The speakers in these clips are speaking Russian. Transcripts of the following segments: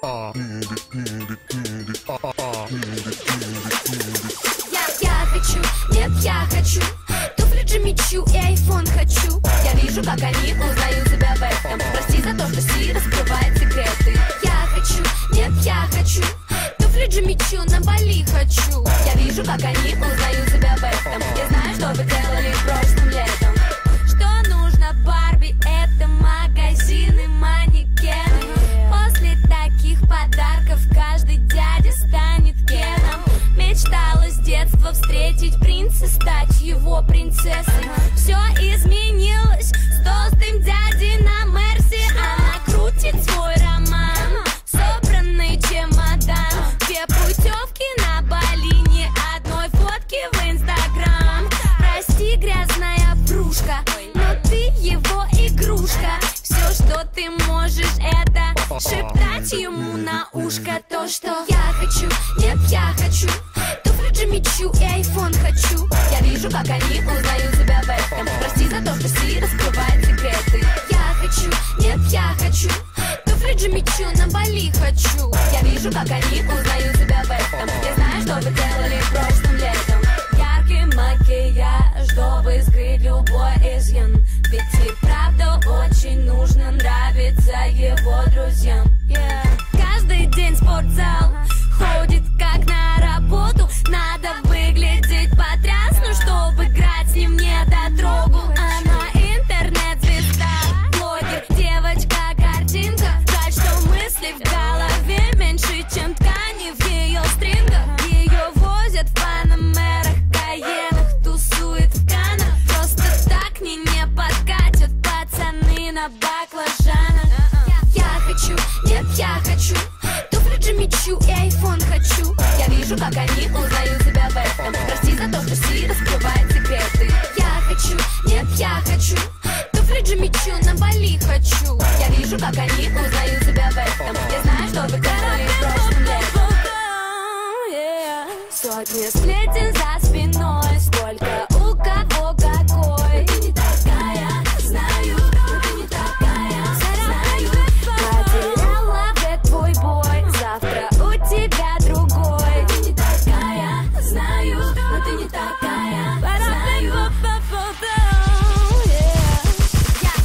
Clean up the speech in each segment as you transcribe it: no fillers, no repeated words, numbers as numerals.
Я хочу, нет, я хочу туфли Джимми Чу и айфон хочу. Я вижу, как они узнают себя в этом. Прости за то, что Си раскрывает секреты. Я хочу, нет, я хочу туфли Джимми Чу на Бали хочу. Я вижу, как они узнают себя в этом. Я знаю, что вы делали прошлым летом. Что нужно Барби, это магазины, манекены. После таких подарков каждый дядя станет Кеном. Мечтала с детства встретить принца, стать его принцессой. Все изменилось с толстым дядей на Мерси. Она крутит свой роман, собранный чемодан. Две путевки на Бали, ни одной фотки в Инстаграм. Прости, грязная врушка, но ты его игрушка. Все, что ты можешь, это шептать ему на ушко то, что я хочу, нет, я хочу туфли Джимми Чу и айфон хочу. Я вижу, как они узнают себя в этом. Прости за то, что Си раскрывает секреты. Я хочу, нет, я хочу туфли Джимми Чу на Бали хочу. Я вижу, как они узнают себя в этом. Я знаю, что вы делали прошлым летом. Яркий макияж, чтобы скрыть любой изъян. Ведь и правда очень нужно нравиться его друзьям. Каждый день в спортзал ходит как на работу. Надо выглядеть потрясно, чтобы играть с ним не дотрогу. Она интернет-звезда, блогер, девочка-картинка. Жаль, что мысли в голове меньше, чем ткани в ее стрингах. Ее возят в панамерах, каенах, тусует в Канах. Просто так не подкатят пацаны на баклажанах. Я хочу, нет, я хочу туфли Джимми Чу и айфон хочу. Я вижу, как они узнают себя в этом. Прости за то, что Си раскрывает секреты. Я хочу, нет, я хочу туфли Джимми Чу на Бали хочу. Я вижу, как они узнают себя в этом. Я знаю, что вы делали прошлым летом. Сотни сплетен за спиной, сколько у кого какой. Ты не такая, знаю, но ты не такая, знаю. Потеряла в твой бой, завтра у тебя другой. Ты не такая, знаю, но ты не такая, знаю.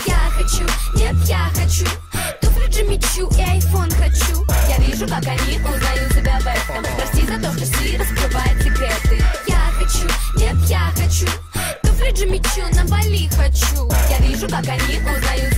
Я хочу, нет, я хочу туфли Джимми Чу и айфон хочу. Я вижу, как они узнают себя в этом. Прости за то, что Си раскрывает секреты. Я хочу, нет, я хочу туфли Джимми Чу на Бали хочу. Я вижу, как они узнают